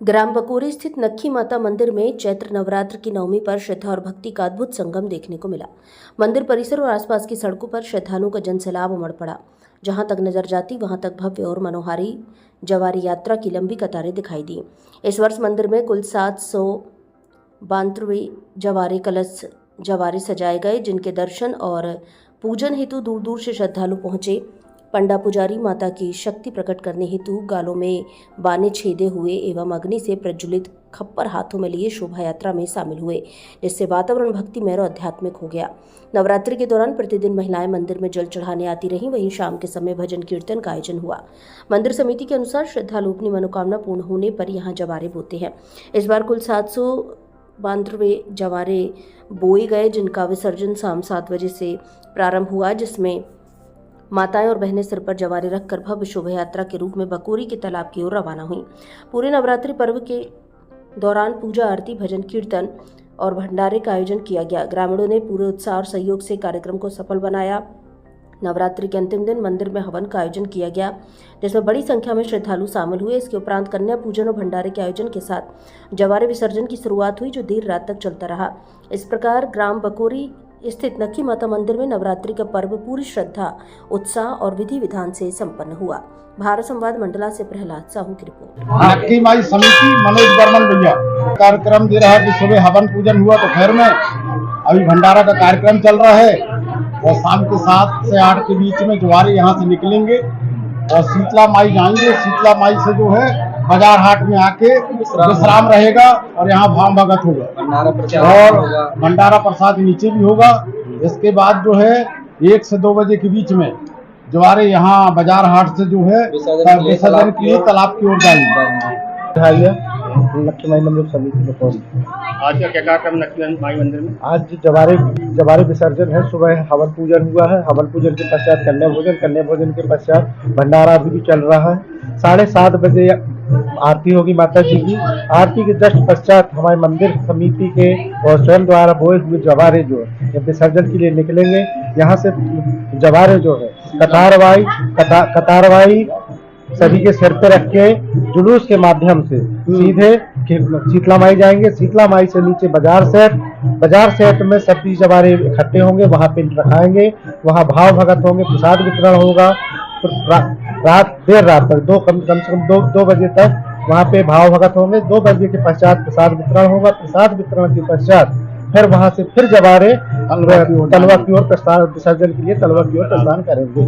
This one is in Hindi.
ग्राम बकोरी स्थित नक्खी माता मंदिर में चैत्र नवरात्र की नवमी पर श्रद्धा और भक्ति का अद्भुत संगम देखने को मिला। मंदिर परिसर और आसपास की सड़कों पर श्रद्धालुओं का जनसैलाब उमड़ पड़ा। जहां तक नजर जाती वहां तक भव्य और मनोहारी जवारी यात्रा की लंबी कतारें दिखाई दी। इस वर्ष मंदिर में कुल 792 जवारे कलश जवारे सजाए गए, जिनके दर्शन और पूजन हेतु दूर दूर से श्रद्धालु पहुंचे। पंडा पुजारी माता की शक्ति प्रकट करने हेतु गालों में बाने छेदे हुए एवं अग्नि से प्रज्वलित खप्पर हाथों में लिए शोभा यात्रा में शामिल हुए, जिससे वातावरण भक्तिमय और आध्यात्मिक हो गया। नवरात्रि के दौरान प्रतिदिन महिलाएं मंदिर में जल चढ़ाने आती रहीं। वहीं शाम के समय भजन कीर्तन का आयोजन हुआ। मंदिर समिति के अनुसार श्रद्धालु अपनी मनोकामना पूर्ण होने पर यहां जवारे बोते हैं। इस बार कुल 792 जवारे बोए गए, जिनका विसर्जन शाम 7 बजे से प्रारंभ हुआ, जिसमें माताएं और बहनें सिर पर जवारे रखकर भव्य शोभा यात्रा के रूप में बकोरी के तालाब की ओर रवाना हुई। पूरे नवरात्रि पर्व के दौरान पूजा आरती, भजन कीर्तन और भंडारे का आयोजन किया गया। ग्रामीणों ने पूरे उत्साह और सहयोग से कार्यक्रम को सफल बनाया। नवरात्रि के अंतिम दिन मंदिर में हवन का आयोजन किया गया, जिसमें बड़ी संख्या में श्रद्धालु शामिल हुए। इसके उपरांत कन्या पूजन और भंडारे के आयोजन के साथ जवारे विसर्जन की शुरुआत हुई, जो देर रात तक चलता रहा। इस प्रकार ग्राम बकोरी स्थित नक्खी माता मंदिर में नवरात्रि का पर्व पूरी श्रद्धा, उत्साह और विधि विधान से संपन्न हुआ। भारत संवाद मंडला से प्रहलाद साहू की रिपोर्ट। नक्खी माई समिति मनोज बर्मन भैया कार्यक्रम दे रहा है कि सुबह हवन पूजन हुआ दोपहर में, अभी भंडारा का कार्यक्रम चल रहा है और शाम के 7 से 8 के बीच में जवारे यहाँ से निकलेंगे और शीतला माई जाएंगे। शीतला माई से जो है बाजार हाट में आके विश्राम रहेगा और यहाँ भाव भगत होगा और भंडारा प्रसाद नीचे भी होगा। इसके बाद जो है 1 से 2 बजे के बीच में जवारे यहाँ बाजार हाट से जो है विसर्जन के लिए तालाब की ओर जाएंगे। नक्खी माई मंदिर समिति बकोरी। आज का क्या कार्यक्रम नक्खी माई मंदिर में? आज जवारे विसर्जन है। सुबह हवन पूजन हुआ है। हवन पूजन के पश्चात कन्या भोजन के पश्चात भंडारा भी चल रहा है। 7:30 बजे आरती होगी माता जी की। आरती के जस्ट पश्चात हमारे मंदिर समिति के और स्वयं द्वारा बोए हुए जवारे जो है विसर्जन के लिए निकलेंगे। यहाँ से जवारे जो है कतारवाई सभी के सिर पे रख के जुलूस के माध्यम से सीधे शीतला माई जाएंगे। शीतला माई से नीचे बाजार सेट में सभी जवारे इकट्ठे होंगे, वहां पे रखाएंगे, वहां भाव भगत होंगे, प्रसाद वितरण होगा। देर रात तक कम से कम 2 बजे तक वहां पे भाव भगत होंगे। 2 बजे के पश्चात प्रसाद वितरण होगा। प्रसाद वितरण के पश्चात फिर वहां से फिर जवारे तलवा की ओर विसर्जन के लिए तलवा की ओर प्रस्थान करेंगे।